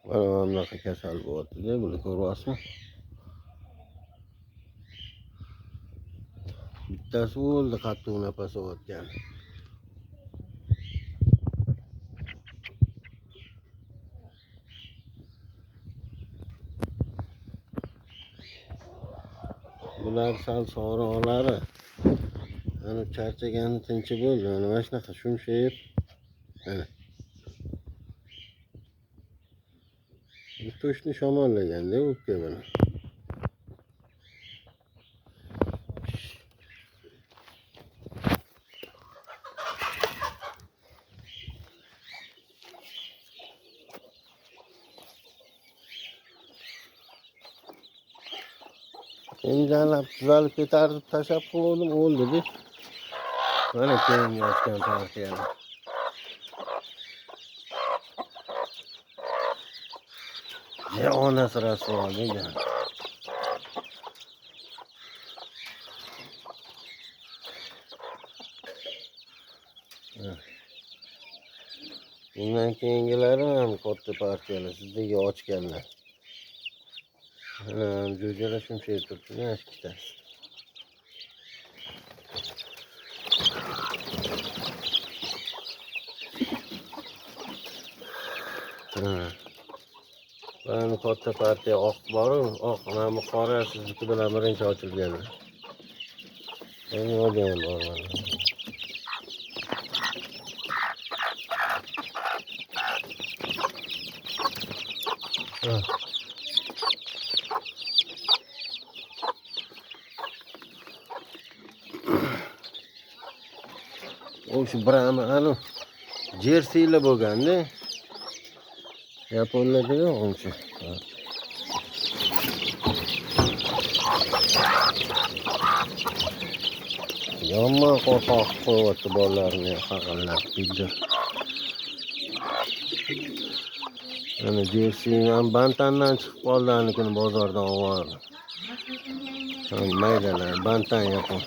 Mana bunaqa kasal bo'lyapti-da, buni ko'ryapsizmi? Bittasi o'ldi, qattiq nafas olayotgan. Bular sal sog'roqlari. Ana charchagani tinchi bo'ldi. Mana shunaqa shumshayib. Mana. Toshni shamollaganda o'pka buni. Endi tuzalib ketardi, tashlab qo'ydim, o'ldi-da. Mana keyingi ochgan partiyani. Ya onasi rasvo degan. Bundan keyingilari ham katta partiyalar, sizdagi ochganlar. Ana jo'jalar shumshayib turibdi, mana shu ikkitasi. Mana katta partiya oq boru, oq mana qora sizniki bilan birinchi ochilganlar. Endi yo'lda ham bor mana. O'sha Brahma anu jersiylar bo'lganda Yaponlarda yo'q uncha. Yomon qo'rqoq qo'yapti bolalarni, haqillab bildir. Ana jersiy ham bantandan chiqib qoldi, anikini bozordan olib. Maydalar, bantan yapon.